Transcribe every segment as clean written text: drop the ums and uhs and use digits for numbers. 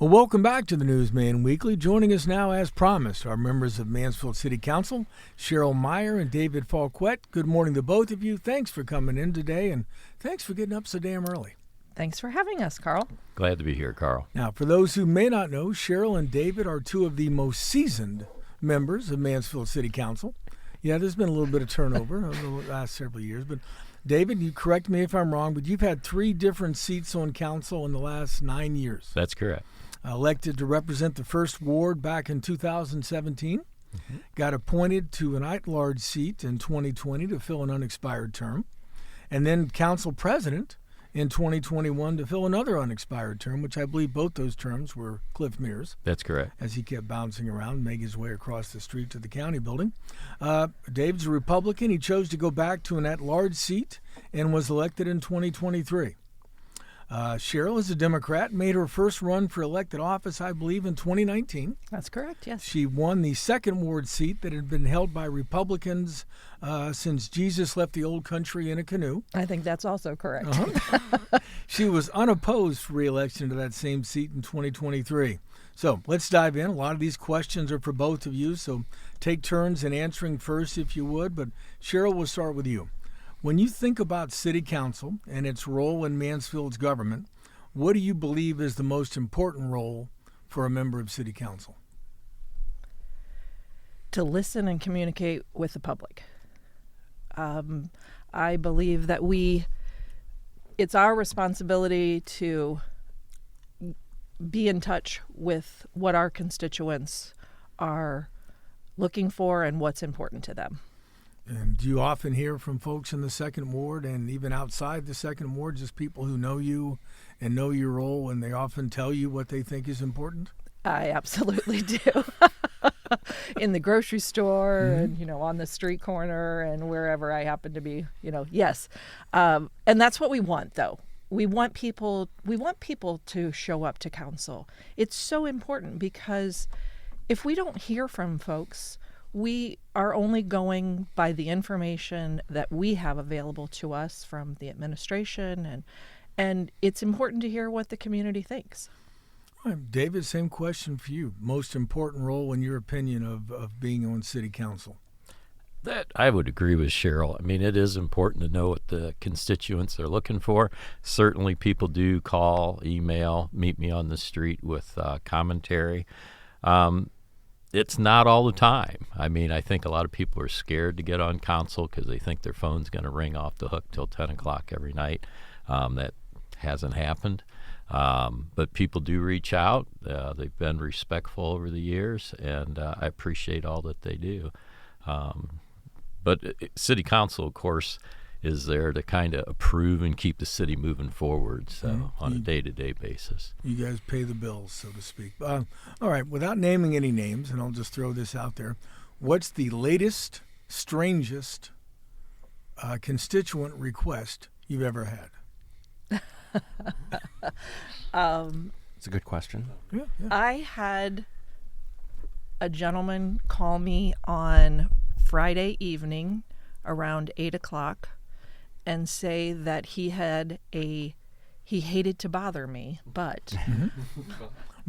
Well, welcome back to the Newsman Weekly. Joining us now, as promised, are members of Mansfield City Council, Cheryl Meier and David Falquette. Good morning to both of you. Thanks for coming in today, and thanks for getting up so damn early. Thanks for having us, Carl. Glad to be here, Carl. Now, for those who may not know, Cheryl and David are two of the most seasoned members of Mansfield City Council. Yeah, there's been a little bit of turnover over the last several years, but David, you correct me if I'm wrong, but you've had 3 different seats on council in the last 9 years. That's correct. Elected to represent the 1st Ward back in 2017. Got appointed to an at-large seat in 2020 to fill an unexpired term. And then council president in 2021 to fill another unexpired term, which I believe both those terms were Cliff Mears. That's correct. As he kept bouncing around, making his way across the street to the county building. Dave's a Republican. He chose to go back to an at-large seat and was elected in 2023. Cheryl is a Democrat, made her first run for elected office, I believe, in 2019. That's correct, yes. She won the 2nd Ward seat that had been held by Republicans since Jesus left the old country in a canoe. I think that's also correct. She was unopposed for re-election to that same seat in 2023. So let's dive in. A lot of these questions are for both of you, so take turns in answering first if you would. But Cheryl, we'll start with you. When you think about City Council and its role in Mansfield's government, what do you believe is the most important role for a member of City Council? To listen and communicate with the public. I believe that it's our responsibility to be in touch with what our constituents are looking for and what's important to them. And do you often hear from folks in the 2nd Ward and even outside the 2nd Ward, just people who know you and know your role, and they often tell you what they think is important? I absolutely do. In the grocery store and, on the street corner and wherever I happen to be, yes. And that's what we want, though. We want people to show up to council. It's so important because if we don't hear from folks, we are only going by the information that we have available to us from the administration, and it's important to hear what the community thinks. All right, David, same question for you. Most important role, in your opinion, of being on City Council? That I would agree with Cheryl. I mean, it is important to know what the constituents are looking for. Certainly people do call, email, meet me on the street with commentary. It's not all the time. I mean, I think a lot of people are scared to get on council because they think their phone's going to ring off the hook till 10 o'clock every night. That hasn't happened. But people do reach out. They've been respectful over the years, and I appreciate all that they do. But City Council, of course, is there to kind of approve and keep the city moving forward, on a day-to-day basis. You guys pay the bills, so to speak. All right, without naming any names, and I'll just throw this out there, what's the latest, strangest constituent request you've ever had? It's a good question. Yeah. I had a gentleman call me on Friday evening around 8 o'clock and say that he hated to bother me, but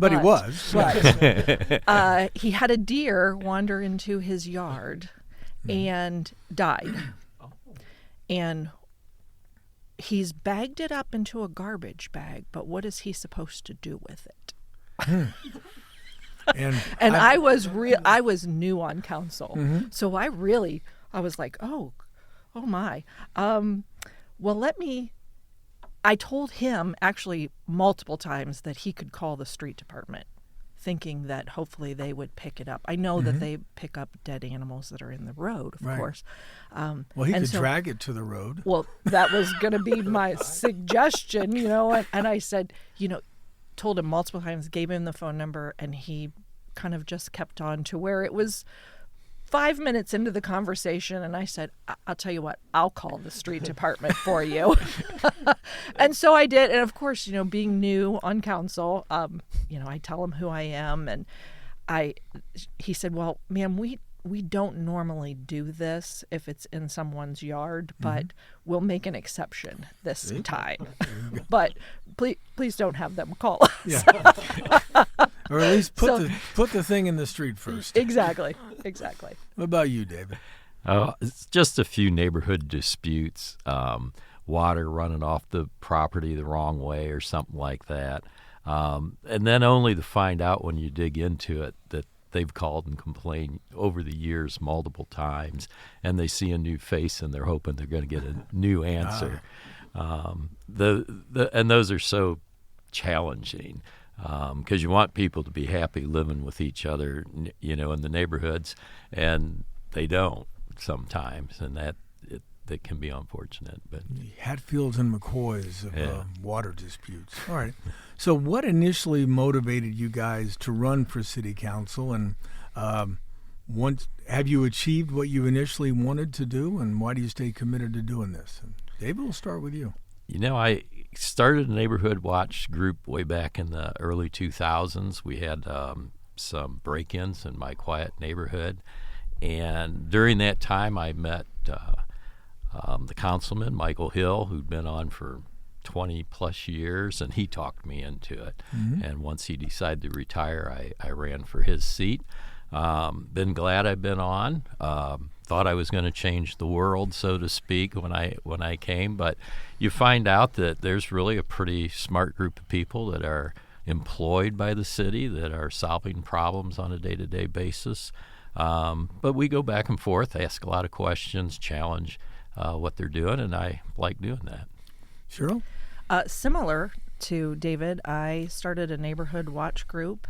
he was. He had a deer wander into his yard and died. And he's bagged it up into a garbage bag, but what is he supposed to do with it? And I was new on council, so I was like, oh my. I told him actually multiple times that he could call the street department, thinking that hopefully they would pick it up. I know that they pick up dead animals that are in the road, of course. Well, he could drag it to the road. Well, that was going to be my suggestion, and I said, told him multiple times, gave him the phone number, and he kind of just kept on to where it was 5 minutes into the conversation, and I said, I'll tell you what, I'll call the street department for you. And so I did. And of course, being new on council, I tell him who I am. And he said, well, ma'am, we don't normally do this if it's in someone's yard, but we'll make an exception this time. But please don't have them call us. Yeah. Or at least put the thing in the street first. Exactly. What about you, David? It's just a few neighborhood disputes, water running off the property the wrong way or something like that. And then only to find out when you dig into it that they've called and complained over the years multiple times, and they see a new face and they're hoping they're going to get a new answer. And those are so challenging because you want people to be happy living with each other, in the neighborhoods, and they don't sometimes, and that can be unfortunate. But Hatfields and McCoys of water disputes. All right. So what initially motivated you guys to run for city council, and have you achieved what you initially wanted to do, and why do you stay committed to doing this? And David, we'll start with you. I started a neighborhood watch group way back in the early 2000s. We had some break-ins in my quiet neighborhood, and during that time I met the councilman, Michael Hill, who'd been on for 20 plus years, and he talked me into it. Mm-hmm. And once he decided to retire, I ran for his seat. Been glad I've been on. Thought I was going to change the world, so to speak, when I came, but you find out that there's really a pretty smart group of people that are employed by the city that are solving problems on a day-to-day basis. But we go back and forth, ask a lot of questions, challenge what they're doing, and I like doing that. Cheryl? Similar to David, I started a neighborhood watch group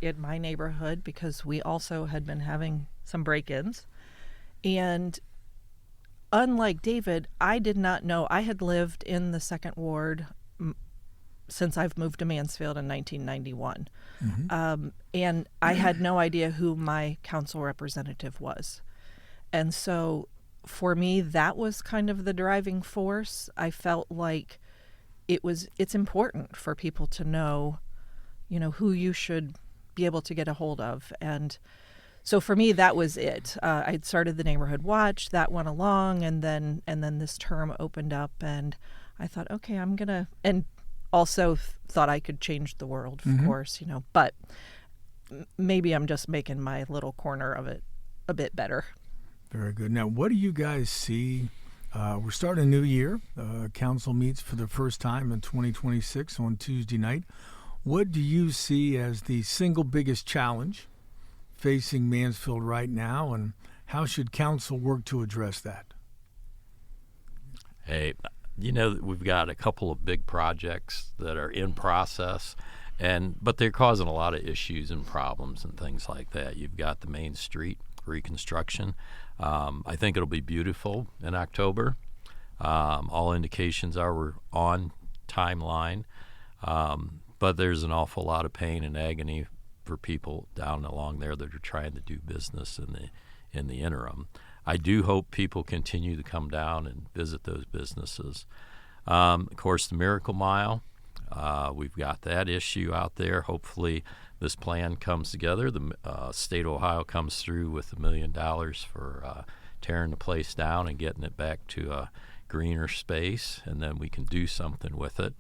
in my neighborhood because we also had been having some break-ins. And unlike David, I did not know. I had lived in the Second Ward since I've moved to Mansfield in 1991. Mm-hmm. And I had no idea who my council representative was. And so for me, that was kind of the driving force. I felt like it's important for people to know, who you should be able to get a hold of. And so for me, that was it. I'd started the Neighborhood Watch, that went along, and then this term opened up, and I thought, okay, I'm gonna, and also thought I could change the world, of course, but maybe I'm just making my little corner of it a bit better. Very good. Now, what do you guys see? We're starting a new year. Council meets for the first time in 2026 on Tuesday night. What do you see as the single biggest challenge facing Mansfield right now, and how should council work to address that? Hey, we've got a couple of big projects that are in process, but they're causing a lot of issues and problems and things like that. You've got the Main Street reconstruction. I think it'll be beautiful in October. All indications are we're on timeline, but there's an awful lot of pain and agony for people down along there that are trying to do business in the interim. I do hope people continue to come down and visit those businesses. Of course, the Miracle Mile, we've got that issue out there. Hopefully this plan comes together. The state of Ohio comes through with $1 million for tearing the place down and getting it back to a greener space, and then we can do something with it.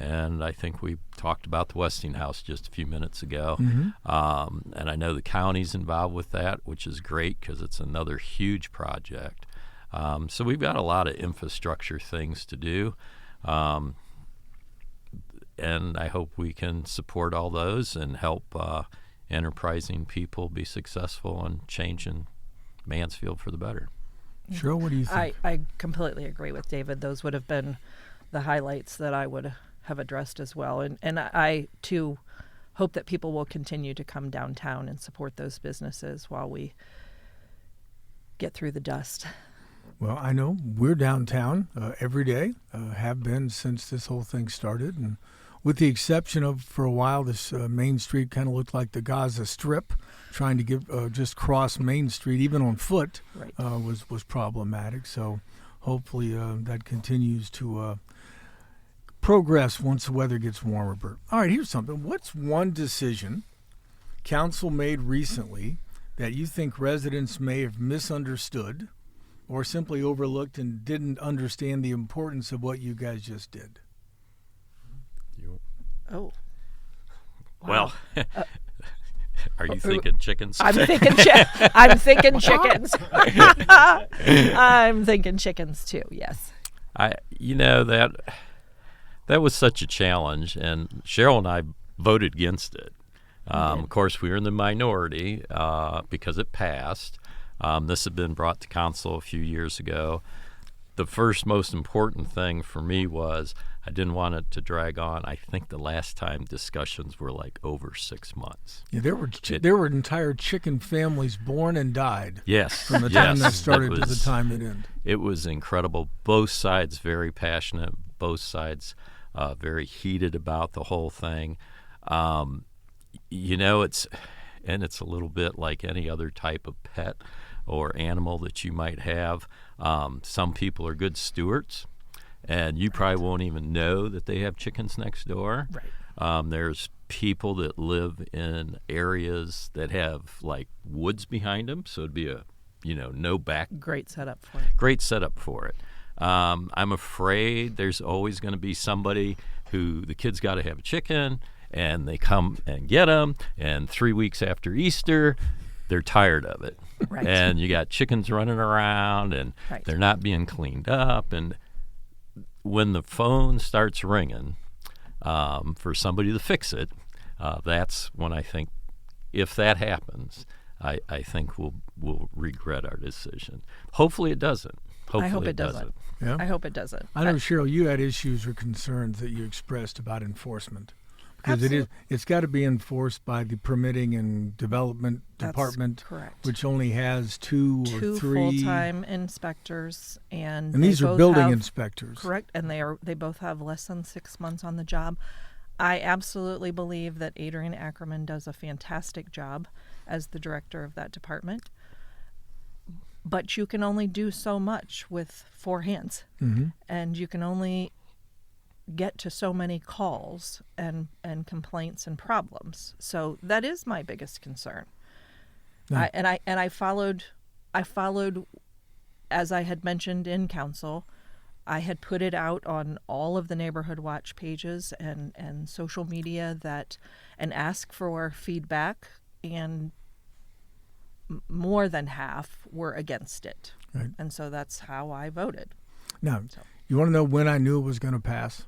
And I think we talked about the Westinghouse just a few minutes ago. Mm-hmm. And I know the county's involved with that, which is great because it's another huge project. So we've got a lot of infrastructure things to do. And I hope we can support all those and help enterprising people be successful in changing Mansfield for the better. Cheryl, what do you think? I completely agree with David. Those would have been the highlights that I would have addressed as well. And I, too, hope that people will continue to come downtown and support those businesses while we get through the dust. Well, I know we're downtown every day, have been since this whole thing started. And with the exception of, for a while, this Main Street kind of looked like the Gaza Strip. Trying to give just cross Main Street, even on foot, right. was problematic. So hopefully that continues to progress once the weather gets warmer. Bert. All right, here's something. What's one decision council made recently that you think residents may have misunderstood or simply overlooked and didn't understand the importance of what you guys just did? Oh. Well, are you thinking chickens? I'm thinking I'm thinking chickens. I'm thinking chickens too. Yes. That was such a challenge, and Cheryl and I voted against it. Of course, we were in the minority because it passed. This had been brought to council a few years ago. The first most important thing for me was I didn't want it to drag on. I think the last time discussions were like over 6 months. Yeah, there were entire chicken families born and died. Yes. From the time that started to the time it ended. It was incredible. Both sides very passionate. Both sides very heated about the whole thing. It's a little bit like any other type of pet or animal that you might have. Some people are good stewards, and you probably won't even know that they have chickens next door. Right. There's people that live in areas that have like woods behind them, so it'd be a no back. Great setup for it. Great setup for it. I'm afraid there's always going to be somebody who the kids got to have a chicken, and they come and get them, and 3 weeks after Easter, they're tired of it. Right. And you got chickens running around, and they're not being cleaned up. And when the phone starts ringing for somebody to fix it, that's when I think, if that happens, I think we'll regret our decision. Hopefully it doesn't. I hope it doesn't. Yeah? I hope it doesn't. I know, Cheryl, you had issues or concerns that you expressed about enforcement. Because it's got to be enforced by the permitting and development department, correct. Which only has two or three full-time inspectors, and these are building inspectors. Correct, and they both have less than 6 months on the job. I absolutely believe that Adrian Ackerman does a fantastic job as the director of that department. But you can only do so much with 4 hands, and you can only get to so many calls and complaints and problems. So that is my biggest concern. Yeah. I followed, as I had mentioned in council, I had put it out on all of the neighborhood watch pages and social media and ask for feedback, and more than half were against it. Right. And so that's how I voted. Now, you want to know when I knew it was going to pass?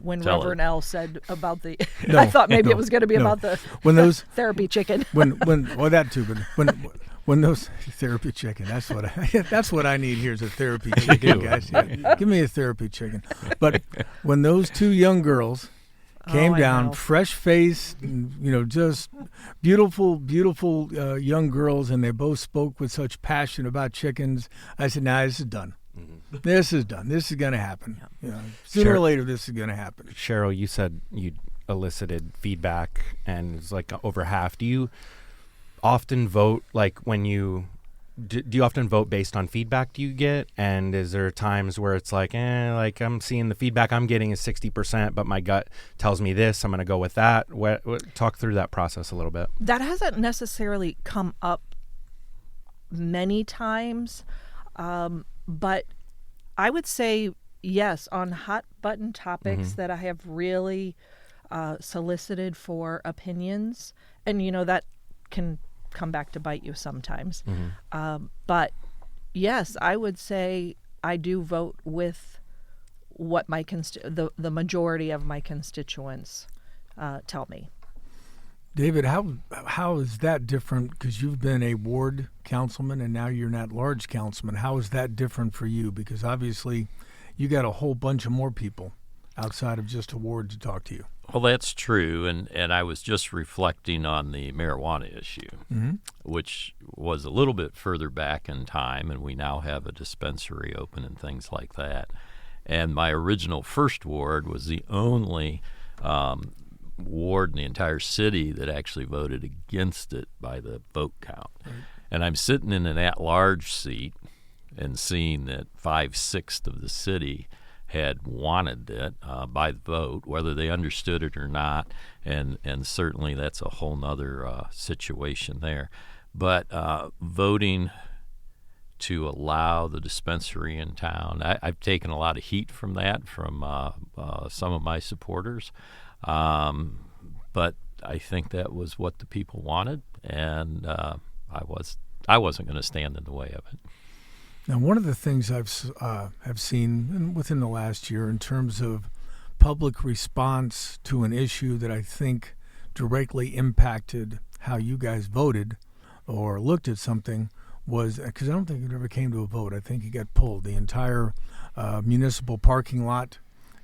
When Reverend L said about the, No, I thought maybe it was going to be about the therapy chicken. That too, but when those therapy chicken, that's what I need here is a therapy chicken, guys. Yeah, give me a therapy chicken. But when those 2 young girls came down, fresh-faced, just beautiful young girls, and they both spoke with such passion about chickens, I said, nah, this is done. This is done. This is going to happen. Sooner or later, this is going to happen. Cheryl, you said you elicited feedback, and it's like over half. Do you often vote, like when you do you often vote based on feedback do you get? And is there times where it's like I'm seeing the feedback I'm getting is 60%, but my gut tells me this, I'm going to go with that? Talk through that process a little bit. That hasn't necessarily come up many times, but I would say yes, on hot button topics that I have really solicited for opinions, and that can come back to bite you sometimes. But yes, I would say I do vote with what my the majority of my constituents tell me. David, how is that different? Because you've been a ward councilman and now you're an at-large councilman. How is that different for you? Because obviously you got a whole bunch of more people outside of just a ward to talk to you. Well, that's true, and I was just reflecting on the marijuana issue, which was a little bit further back in time, and we now have a dispensary open and things like that. And my original first ward was the only ward in the entire city that actually voted against it by the vote count. Right. And I'm sitting in an at-large seat and seeing that 5/6 of the city had wanted it by the vote, whether they understood it or not, and certainly that's a whole nother situation there. But voting to allow the dispensary in town. I've taken a lot of heat from that from some of my supporters, but I think that was what the people wanted, and I wasn't going to stand in the way of it. Now, one of the things have seen within the last year in terms of public response to an issue that I think directly impacted how you guys voted or looked at something was, because I don't think it ever came to a vote. I think it got pulled. The entire municipal parking lot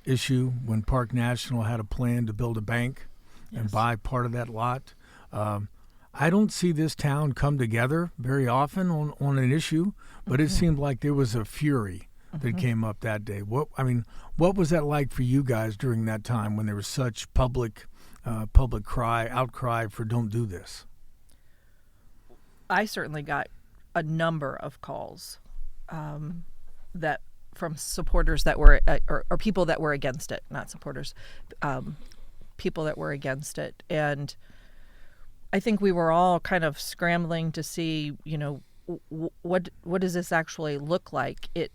issue when Park National had a plan to build a bank and buy part of that lot. I don't see this town come together very often on an issue, but it seemed like there was a fury that came up that day. What was that like for you guys during that time when there was such public outcry for don't do this? I certainly got a number of calls that from supporters that were or people that were against it, not supporters, people that were against it. And I think we were all kind of scrambling to see, what does this actually look like? It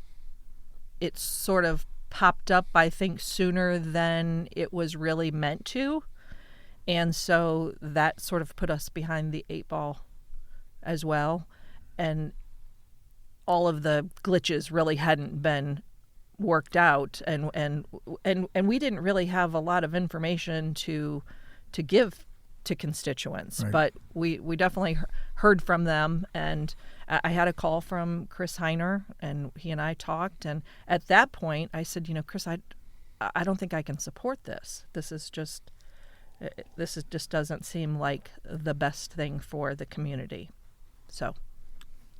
sort of popped up, I think, sooner than it was really meant to. And so that sort of put us behind the 8 ball as well. And all of the glitches really hadn't been worked out, and we didn't really have a lot of information to give to constituents. Right. But we definitely heard from them, and I had a call from Chris Heiner, and he and I talked, and at that point I said, Chris, I don't think I can support this. This just doesn't seem like the best thing for the community. So,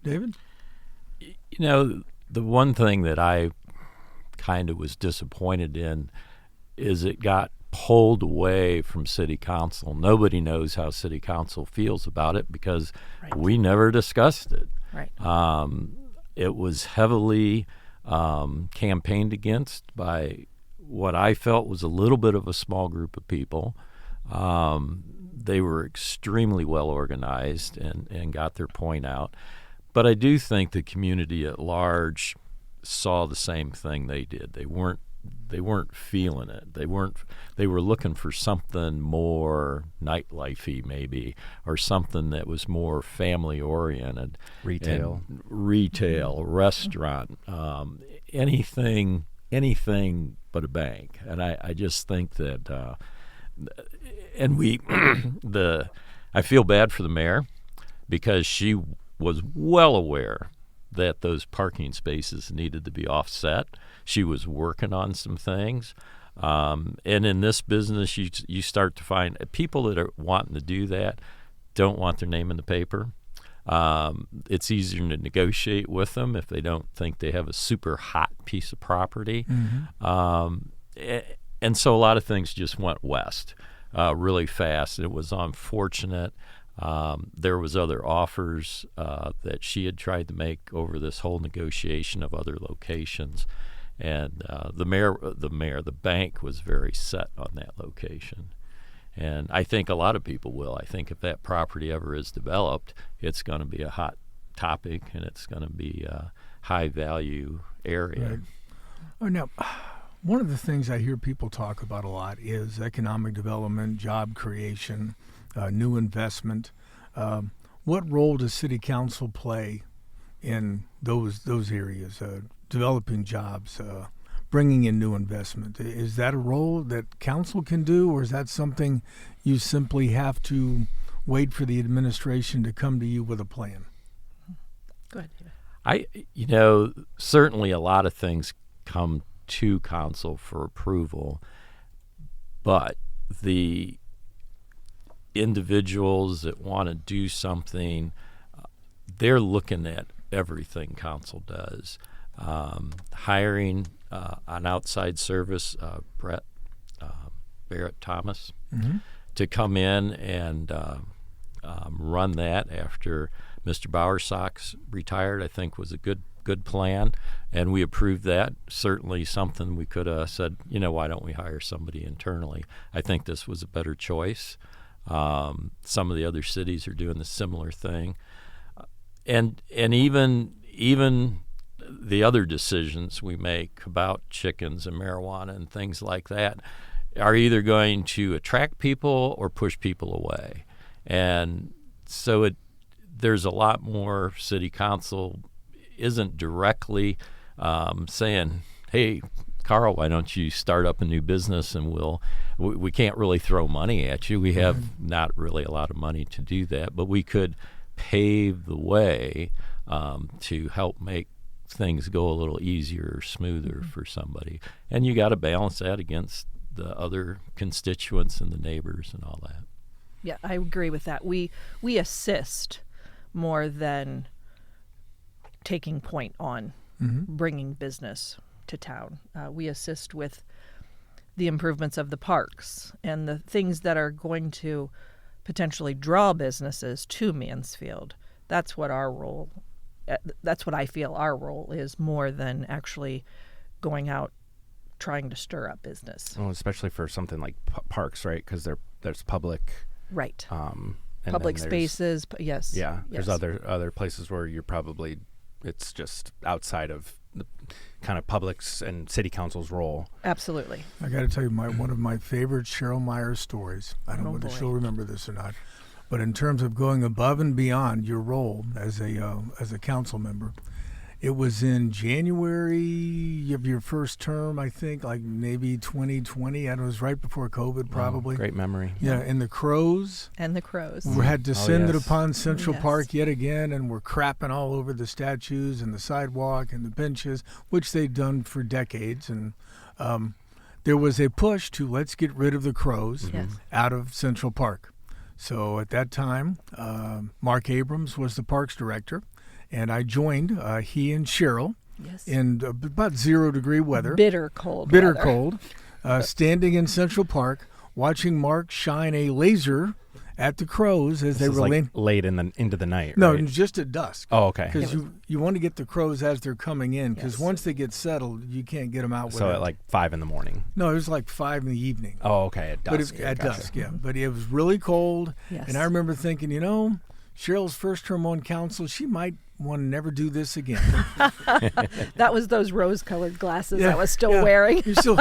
David? The one thing that I kind of was disappointed in is it got pulled away from City Council. Nobody knows how City Council feels about it because we never discussed it. Right. It was heavily campaigned against by what I felt was a little bit of a small group of people. They were extremely well organized and got their point out. But I do think the community at large saw the same thing they did. They weren't feeling it. They were looking for something more nightlife-y maybe, or something that was more family oriented. Retail, restaurant, anything but a bank. And I just think that I feel bad for the mayor because she was well aware that those parking spaces needed to be offset. She was working on some things. And in this business, you start to find people that are wanting to do that don't want their name in the paper. It's easier to negotiate with them if they don't think they have a super hot piece of property. And so a lot of things just went west really fast. It was unfortunate. There was other offers that she had tried to make over this whole negotiation of other locations, and the bank was very set on that location. And I think a lot of people will. I think if that property ever is developed, it's going to be a hot topic, and it's going to be a high value area. Right. Oh, now, one of the things I hear people talk about a lot is economic development, job creation, new investment. What role does City Council play in those areas, developing jobs, bringing in new investment? Is that a role that council can do, or is that something you simply have to wait for the administration to come to you with a plan? Go ahead. Certainly a lot of things come to council for approval, but the individuals that want to do something, they're looking at everything council does. Hiring an outside service, Brett Barrett Thomas, to come in and run that after Mr. Bowersox retired, I think was a good plan, and we approved that. Certainly something we could have said, why don't we hire somebody internally? I think this was a better choice. Some of the other cities are doing the similar thing. And even even the other decisions we make about chickens and marijuana and things like that are either going to attract people or push people away. And so there's a lot more. City Council isn't directly saying, hey, Carl, why don't you start up a new business and we can't really throw money at you. We have not really a lot of money to do that, but we could pave the way to help make things go a little easier or smoother for somebody. And you got to balance that against the other constituents and the neighbors and all that. Yeah, I agree with that. We assist more than taking point on bringing business to town. We assist with the improvements of the parks and the things that are going to potentially draw businesses to Mansfield. That's what our role. That's what I feel our role is, more than actually going out trying to stir up business. Well, especially for something like parks, right? Because there's public, right? And Public spaces. Yes. Yeah. Yes. There's other places where you're probably, it's just outside of the kind of public's and city council's role. Absolutely. I got to tell you, one of my favorite Cheryl Meier stories. I don't know whether boy. she'll remember this or not, but in terms of going above and beyond your role as a council member, it was in January of your first term, I think, like maybe 2020. And it was right before COVID, probably. Oh, great memory. Yeah, and the crows. And the crows. We had descended yes. upon Central Yes. Park yet again, and were crapping all over the statues and the sidewalk and the benches, which they'd done for decades. And there was a push to let's get rid of the crows Yes. out of Central Park. So at that time, Mark Abrams was the parks director, and I joined he and Cheryl Yes. in about 0-degree weather. Bitter cold. Bitter weather. cold, standing in Central Park, watching Mark shine a laser at the crows as This they is were like late into the night. No, right? just at dusk. Oh, okay. Because you want to get the crows as they're coming in, because Yes. once they get settled, you can't get them out. So at like 5 a.m. No, it was like 5 in the evening. Oh, okay. At But dusk. at Gotcha. dusk, yeah. But it was really cold, Yes. and I remember thinking, Cheryl's first term on council, she might want to never do this again. That was those rose-colored glasses Yeah, I was still yeah. wearing. You're still,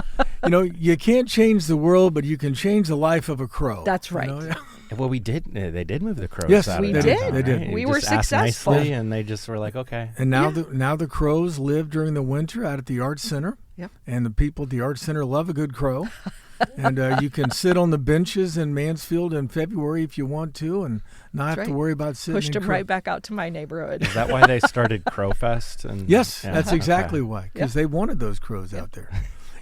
you can't change the world, but you can change the life of a crow. That's right. Well, we did. They did move the crows. Yes, out we of did. downtown, They did. right? We You were just asked successful. nicely, and they just were like, okay. And now the crows live during the winter out at the Arts Center. Yep. And the people at the Arts Center love a good crow. And you can sit on the benches in Mansfield in February if you want to, and not have to right. worry about sitting Pushed in them right back out to my neighborhood. Is that why they started Crow Fest? And Yes, yeah, that's exactly okay. why, because they wanted those crows out there.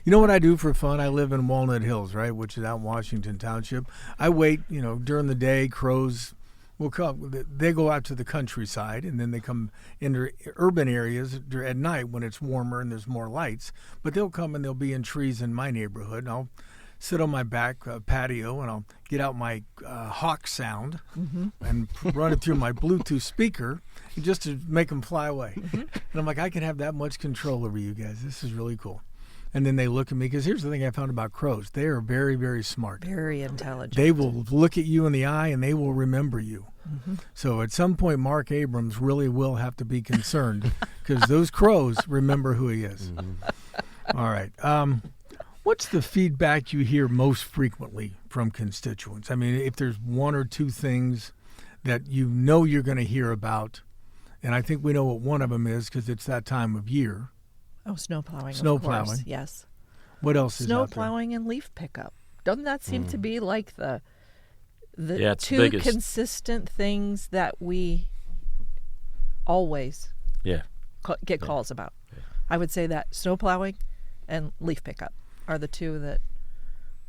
You know what I do for fun? I live in Walnut Hills, right, which is out in Washington Township. I wait, during the day, crows will come. They go out to the countryside, and then they come into urban areas at night when it's warmer and there's more lights. But they'll come and they'll be in trees in my neighborhood, and I'll sit on my back patio, and I'll get out my hawk sound and run it through my Bluetooth speaker just to make them fly away. And I'm like, I can have that much control over you guys. This is really cool. And then they look at me, because here's the thing I found about crows. They are very, very smart. Very intelligent. They will look at you in the eye, and they will remember you. So at some point, Mark Abrams really will have to be concerned, because those crows remember who he is. All right. What's the feedback you hear most frequently from constituents? I mean, if there's one or two things that you're going to hear about, and I think we know what one of them is because it's that time of year. Oh, snow plowing. Snow of course. plowing. Yes. What else is Snow out there? plowing and leaf pickup. Doesn't that seem to be like the Yeah, it's the two biggest. consistent things that we always Yeah. get calls about? I would say that snow plowing and leaf pickup are the two that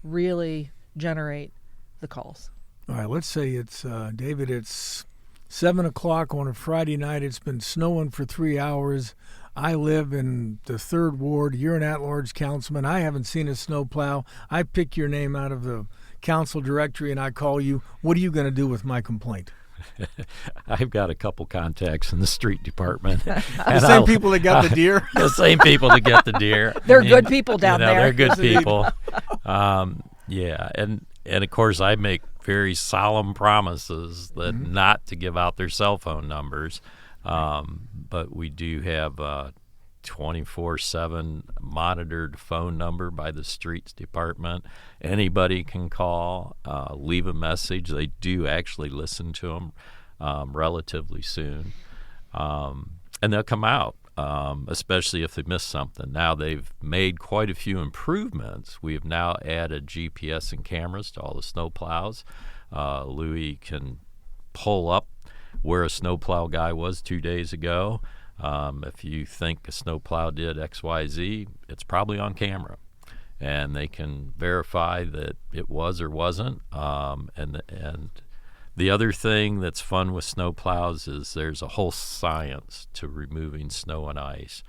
really generate the calls. All right, let's say it's, David, it's 7 o'clock on a Friday night. It's been snowing for 3 hours. I live in the 3rd Ward. You're an at-large councilman. I haven't seen a snow plow. I pick your name out of the council directory and I call you. What are you going to do with my complaint? I've got a couple contacts in the street department. The same people that got the deer? The same people that get the deer. They're good people down there. They're good people. Yeah, and of course I make very solemn promises that not to give out their cell phone numbers. But we do have a 24/7 monitored phone number by the streets department. Anybody can call, leave a message. They do actually listen to them relatively soon, and they'll come out, especially if they miss something. Now they've made quite a few improvements. We have now added GPS and cameras to all the snow plows. Louis can pull up where a snowplow guy was 2 days ago. If you think a snowplow did XYZ, it's probably on camera, and they can verify that it was or wasn't. And the other thing that's fun with snowplows is there's a whole science to removing snow and ice.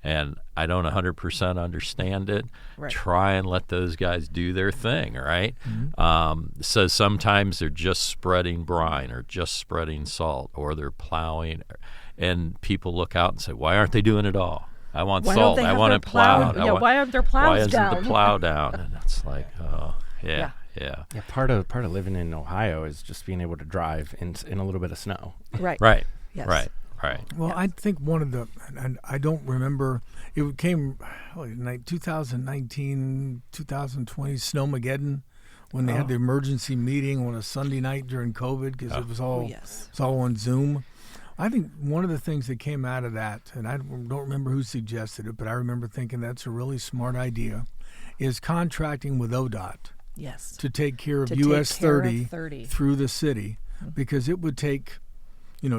And I don't 100% understand it. Right. Try and let those guys do their thing, right? Mm-hmm. So sometimes they're just spreading brine or just spreading salt, or they're plowing. And people look out and say, why aren't they doing it all? I want Why salt. don't they I have want their it plowed. plow? Yeah, why aren't their plows why isn't down? the plow down? And it's like, oh, yeah. Yeah, part of living in Ohio is just being able to drive in a little bit of snow. Right. Right. Yes. Right. Well, Yes. I think one of the, and I don't remember, it came 2019, 2020, Snowmageddon, when they had the emergency meeting on a Sunday night during COVID, because it was all yes. it's all on Zoom. I think one of the things that came out of that, and I don't remember who suggested it, but I remember thinking that's a really smart idea, is contracting with ODOT Yes. to take care of To US take care of 30 30. through the city, because it would take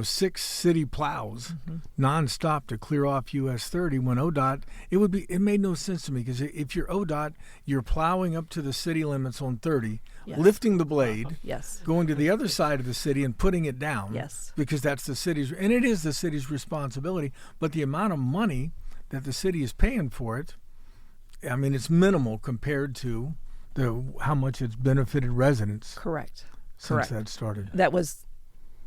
6 city plows nonstop to clear off US 30. When ODOT, it made no sense to me, because if you're ODOT, you're plowing up to the city limits on 30, Yes. lifting the blade, Yes. going to the other side of the city and putting it down. Yes. Because that's the city's, and it is the city's responsibility. But the amount of money that the city is paying for it, I mean, it's minimal compared to how much it's benefited residents Correct. since Correct. that started. That was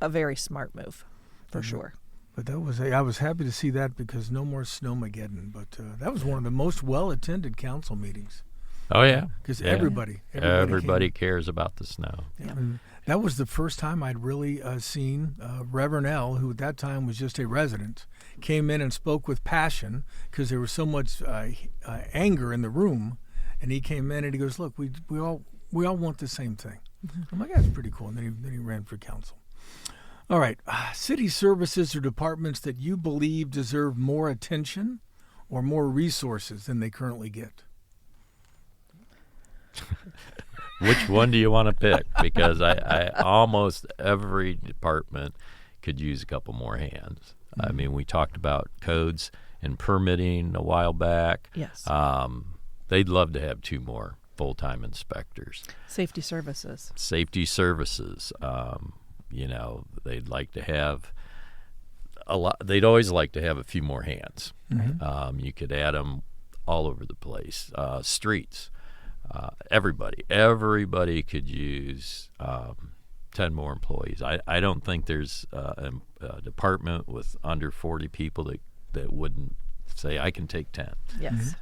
a very smart move, for sure. But I was happy to see that, because no more Snowmageddon. But that was one of the most well-attended council meetings, Oh, yeah. because Yeah. everybody Everybody came. cares about the snow. Yeah. And that was the first time I'd really seen Reverend L., who at that time was just a resident, came in and spoke with passion, because there was so much anger in the room. And he came in and he goes, "Look, we all want the same thing." I'm like, "That's pretty cool." And then he ran for council. All right, city services or departments that you believe deserve more attention or more resources than they currently get. Which one do you want to pick? Because I almost every department could use a couple more hands. I mean, we talked about codes and permitting a while back. Yes. They'd love to have 2 more full-time inspectors. Safety services. Safety services, they'd like to have a lot. They'd always like to have a few more hands. You could add them all over the place. Streets, everybody could use 10 more employees. I don't think there's a department with under 40 people that wouldn't say, I can take 10. Yes.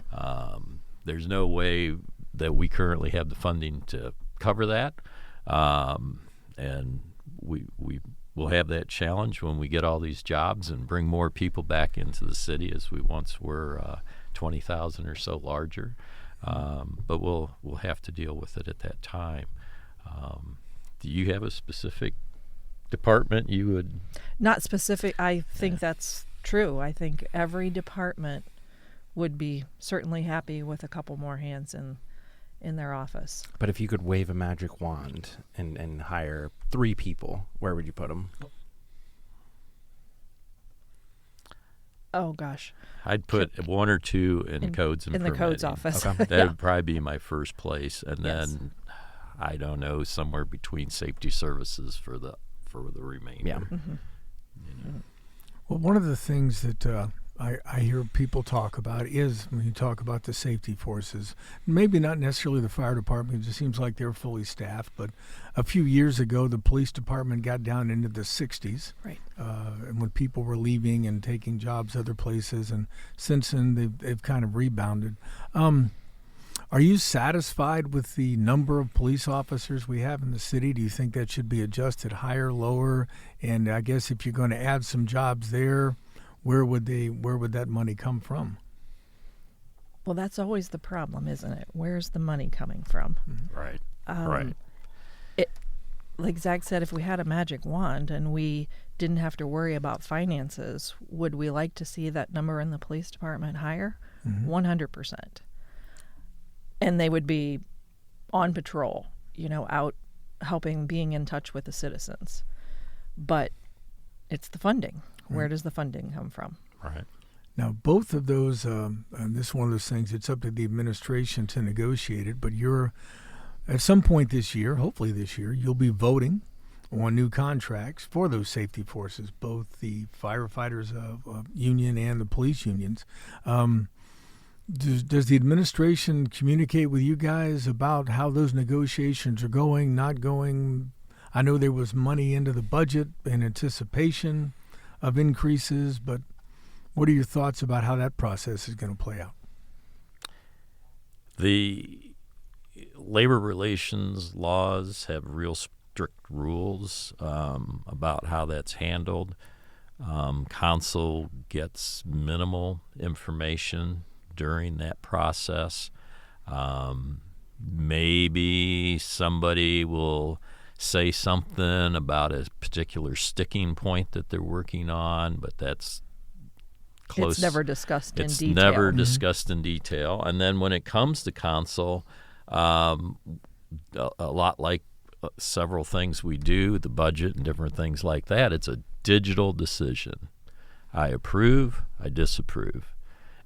There's no way that we currently have the funding to cover that, and we will have that challenge when we get all these jobs and bring more people back into the city, as we once were 20,000 or so larger. But we'll have to deal with it at that time. Do you have a specific department you would? Not specific. I think that's true. I think every department would be certainly happy with a couple more hands in their office. But if you could wave a magic wand and hire 3 people, where would you put them? Oh gosh. I'd put 1 or 2 in codes and in the codes permitting. office. Okay. That would probably be my first place, and Yes. then I don't know, somewhere between safety services for the remainder. Yeah. Well, one of the things that I hear people talk about is, when you talk about the safety forces, maybe not necessarily the fire department, it just seems like they're fully staffed, but a few years ago the police department got down into the 60s, Right. and when people were leaving and taking jobs other places, and since then they've kind of rebounded. Are you satisfied with the number of police officers we have in the city? Do you think that should be adjusted higher, lower? And I guess if you're going to add some jobs there, where would that money come from? Well, that's always the problem, isn't it? Where's the money coming from? Right. Right. Like Zach said, if we had a magic wand and we didn't have to worry about finances, would we like to see that number in the police department higher? 100%. And they would be on patrol, out helping, being in touch with the citizens. But it's the funding. Where does the funding come from? Right. Now, both of those, and this is one of those things, it's up to the administration to negotiate it, but at some point this year, hopefully this year, you'll be voting on new contracts for those safety forces, both the firefighters union and the police unions. Does the administration communicate with you guys about how those negotiations are going, not going? I know there was money into the budget in anticipation of increases, but what are your thoughts about how that process is going to play out? The labor relations laws have real strict rules about how that's handled. Council gets minimal information during that process. Maybe somebody will say something about a particular sticking point that they're working on, but that's close. It's never discussed in detail. It's never discussed in detail. And then when it comes to council, a lot like several things we do, the budget and different things like that, it's a digital decision. I approve, I disapprove.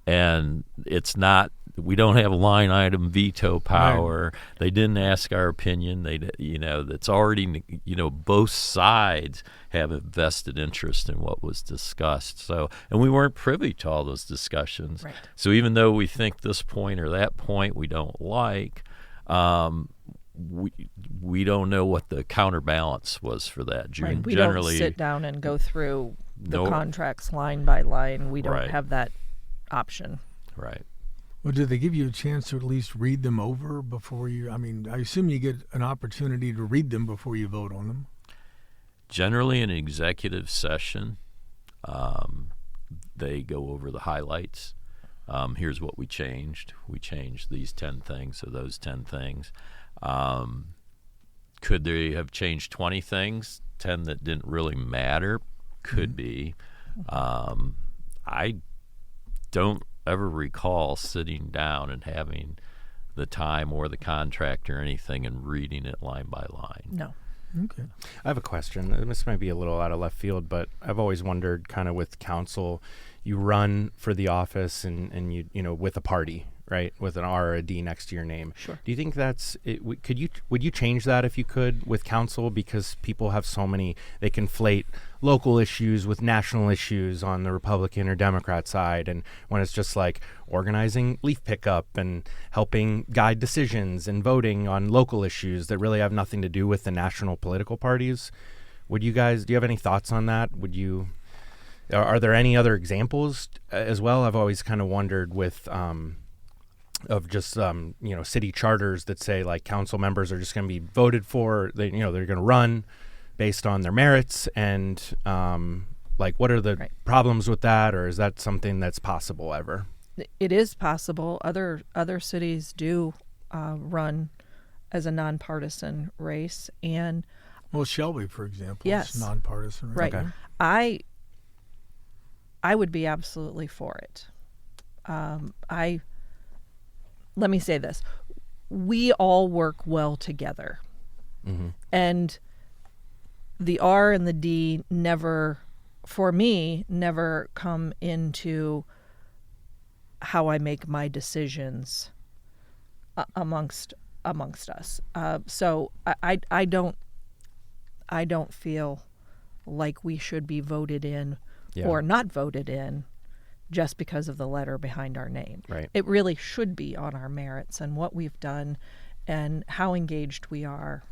And it's not, we don't have line item veto power. Right. They didn't ask our opinion. That's already, both sides have a vested interest in what was discussed. So, and we weren't privy to all those discussions. Right. So even though we think this point or that point we don't like, we don't know what the counterbalance was for that. Right. We don't sit down and go through the contracts line by line. We don't have that option. Right. Well, do they give you a chance to at least read them over before you? I mean, I assume you get an opportunity to read them before you vote on them. Generally, in an executive session, they go over the highlights. Here's what we changed. We changed these 10 things or those 10 things. Could they have changed 20 things? 10 that didn't really matter? Could be. I don't ever recall sitting down and having the time or the contract or anything and reading it line by line. No. Okay. I have a question. This might be a little out of left field, but I've always wondered, kind of with council, you run for the office and you with a party, right, with an R or a D next to your name. Sure. Do you think that's it? Would you change that if you could with council, because people have so many, they conflate local issues with national issues on the Republican or Democrat side, and when it's just like organizing leaf pickup and helping guide decisions and voting on local issues that really have nothing to do with the national political parties. Do you have any thoughts on that? Are there any other examples as well? I've always kind of wondered with of just city charters that say like council members are just going to be voted for. They're going to run based on their merits, and what are the problems with that, or is that something that's possible ever? It is possible. Other cities do run as a nonpartisan race, and Shelby, for example, yes, is nonpartisan. Right. Okay. I would be absolutely for it. Let me say this. We all work well together. Mm-hmm. And the R and the D never come into how I make my decisions amongst us. So I don't feel like we should be voted in or not voted in just because of the letter behind our name. Right. It really should be on our merits and what we've done and how engaged we are.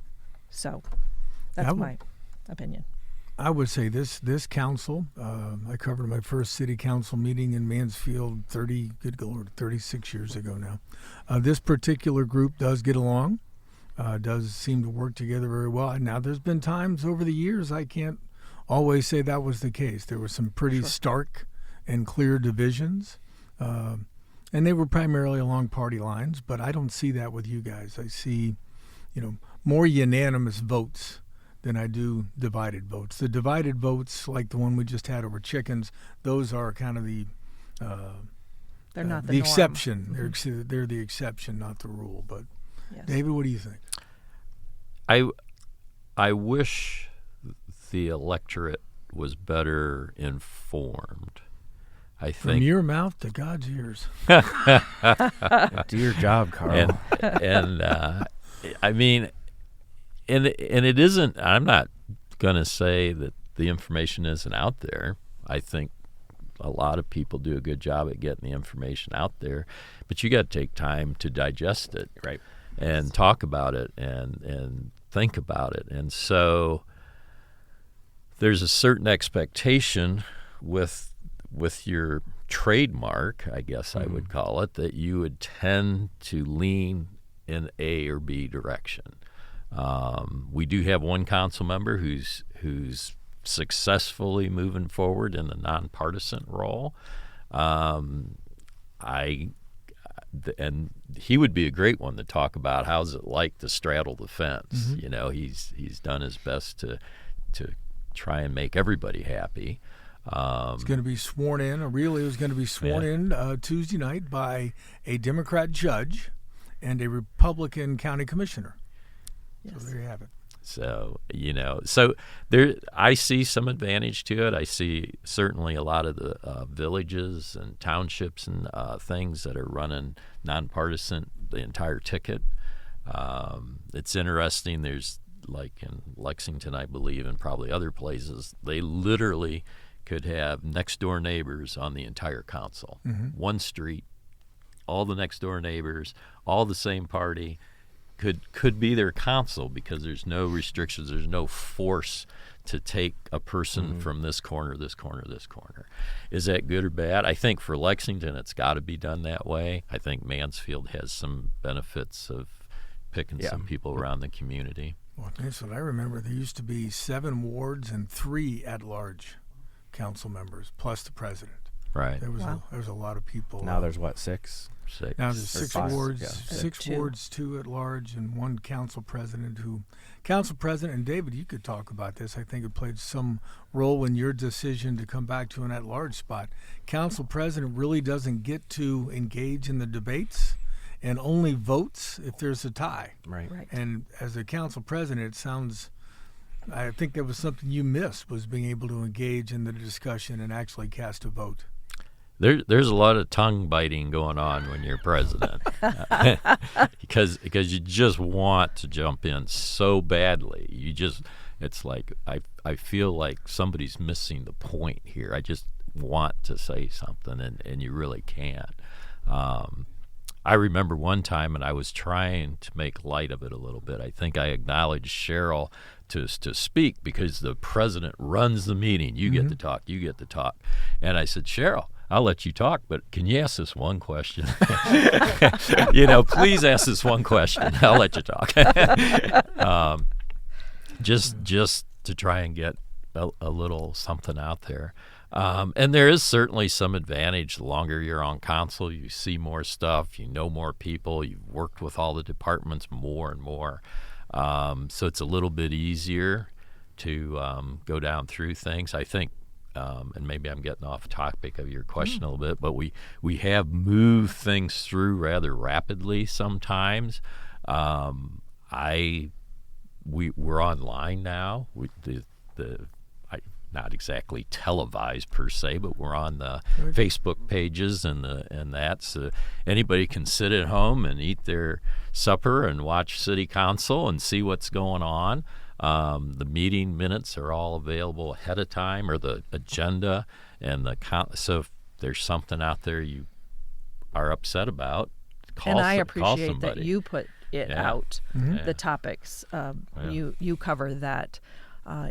So that's my opinion. I would say this council, I covered my first city council meeting in Mansfield 36 years ago now. This particular group does get along, does seem to work together very well. Now, there's been times over the years I can't always say that was the case. There were some pretty stark and clear divisions, and they were primarily along party lines, but I don't see that with you guys. I see, more unanimous votes than I do divided votes. The divided votes, like the one we just had over chickens, those are kind of the They're not the the norm. exception. They're the exception, not the rule. But Yes. David, what do you think? I wish the electorate was better informed. I From think your mouth to God's ears. Do your job, Carl. and I mean, and it isn't. I'm not going to say that the information isn't out there. I think a lot of people do a good job at getting the information out there, but you got to take time to digest it, Right. and talk about it and think about it. And so there's a certain expectation with your trademark, I guess I would call it, that you would tend to lean in A or B direction. We do have one council member who's successfully moving forward in the nonpartisan role. And he would be a great one to talk about how's it like to straddle the fence. He's done his best to try and make everybody happy. He's going to be sworn in. He was going to be sworn in Tuesday night by a Democrat judge and a Republican county commissioner. Yes. So there you have it. So so there, I see some advantage to it. I see certainly a lot of the villages and townships and things that are running nonpartisan the entire ticket. It's interesting. There's like in Lexington, I believe, and probably other places, they literally could have next door neighbors on the entire council. One street, all the next door neighbors, all the same party. Could be their council because there's no restrictions, there's no force to take a person from this corner, this corner, this corner. Is that good or bad? I think for Lexington it's got to be done that way. I think Mansfield has some benefits of picking some people around the community. Well, that's what I remember. There used to be 7 wards and 3 at-large council members, plus the president. Right. There was a lot of people. Now there's what, 6? Now there's 6 5, wards, yeah. 6 2. wards, 2 at large, and 1 council president. And David, you could talk about this. I think it played some role in your decision to come back to an at-large spot. Council president really doesn't get to engage in the debates and only votes if there's a tie. Right. And as a council president, I think that was something you missed, was being able to engage in the discussion and actually cast a vote. There's a lot of tongue biting going on when you're president because you just want to jump in so badly. It's like I feel like somebody's missing the point here. I just want to say something and you really can't. I remember one time, and I was trying to make light of it a little bit. I think I acknowledged Cheryl to speak because the president runs the meeting. You get to talk. You get to talk. And I said, Cheryl, I'll let you talk, but can you ask this one question? Please ask this one question. I'll let you talk. Just to try and get a little something out there. And there is certainly some advantage. The longer you're on council, you see more stuff, you know more people, you've worked with all the departments more and more. So it's a little bit easier to go down through things. I think, and maybe I'm getting off topic of your question a little bit, but we have moved things through rather rapidly sometimes. We're online now. Not exactly televised per se, but we're on the Facebook pages and that, so anybody can sit at home and eat their supper and watch city council and see what's going on. The meeting minutes are all available ahead of time, or the agenda, and so if there's something out there you are upset about, call And I call appreciate somebody. that you put it Yeah. out, Yeah. the topics. You cover that.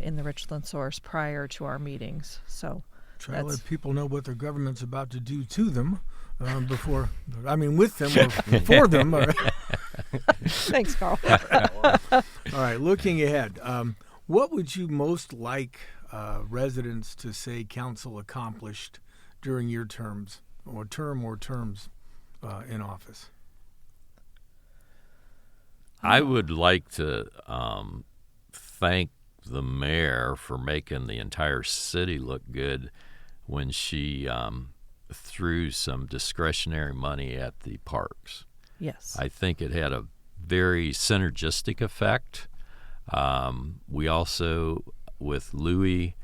in the Richland Source prior to our meetings. So Try to that's let people know what their government's about to do to them with them or for them. thanks, Carl. All right, looking ahead, what would you most like residents to say council accomplished during your terms or terms in office? I would like to thank the mayor for making the entire city look good when she threw some discretionary money at the parks. Yes. I think it had a very synergistic effect. We also, with Louis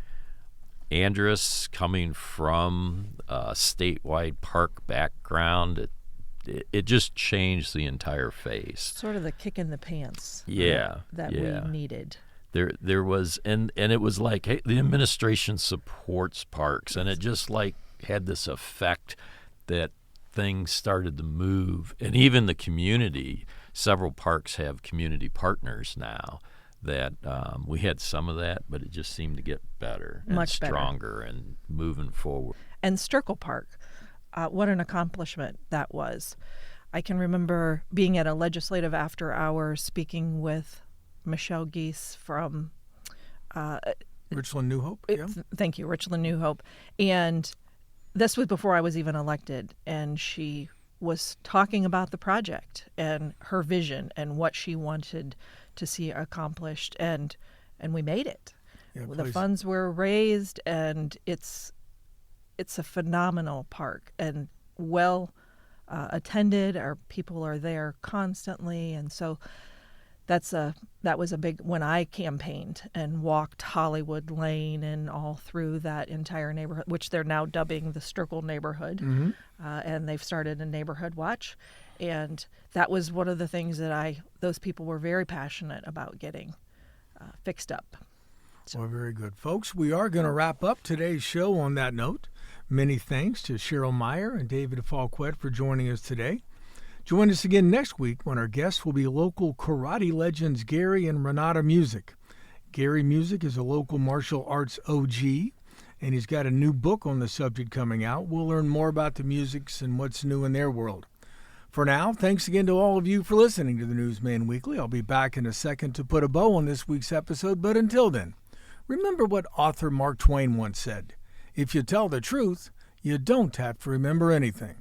Andrus coming from a statewide park background, it just changed the entire face. Sort of the kick in the pants that we needed. There was, and it was like, hey, the administration supports parks, and it just like had this effect that things started to move. And even the community, several parks have community partners now that we had some of that, but it just seemed to get better and Much better. stronger and moving forward. And Sturkle Park, what an accomplishment that was. I can remember being at a legislative after hours speaking with Michelle Geese from Richland New Hope? Yeah. Thank you, Richland New Hope. And this was before I was even elected. And she was talking about the project and her vision and what she wanted to see accomplished. And we made it. Yeah, the funds were raised, and it's a phenomenal park and well attended. Our people are there constantly, and so that was a big, when I campaigned and walked Hollywood Lane and all through that entire neighborhood, which they're now dubbing the Sturkle neighborhood, and they've started a neighborhood watch, and that was one of the things that those people were very passionate about getting fixed up. Well, very good. Folks, we are going to wrap up today's show on that note. Many thanks to Cheryl Meier and David Falquette for joining us today. Join us again next week when our guests will be local karate legends Gary and Renata Music. Gary Music is a local martial arts OG, and he's got a new book on the subject coming out. We'll learn more about the musics and what's new in their world. For now, thanks again to all of you for listening to the Newsman Weekly. I'll be back in a second to put a bow on this week's episode, but until then, remember what author Mark Twain once said: if you tell the truth, you don't have to remember anything.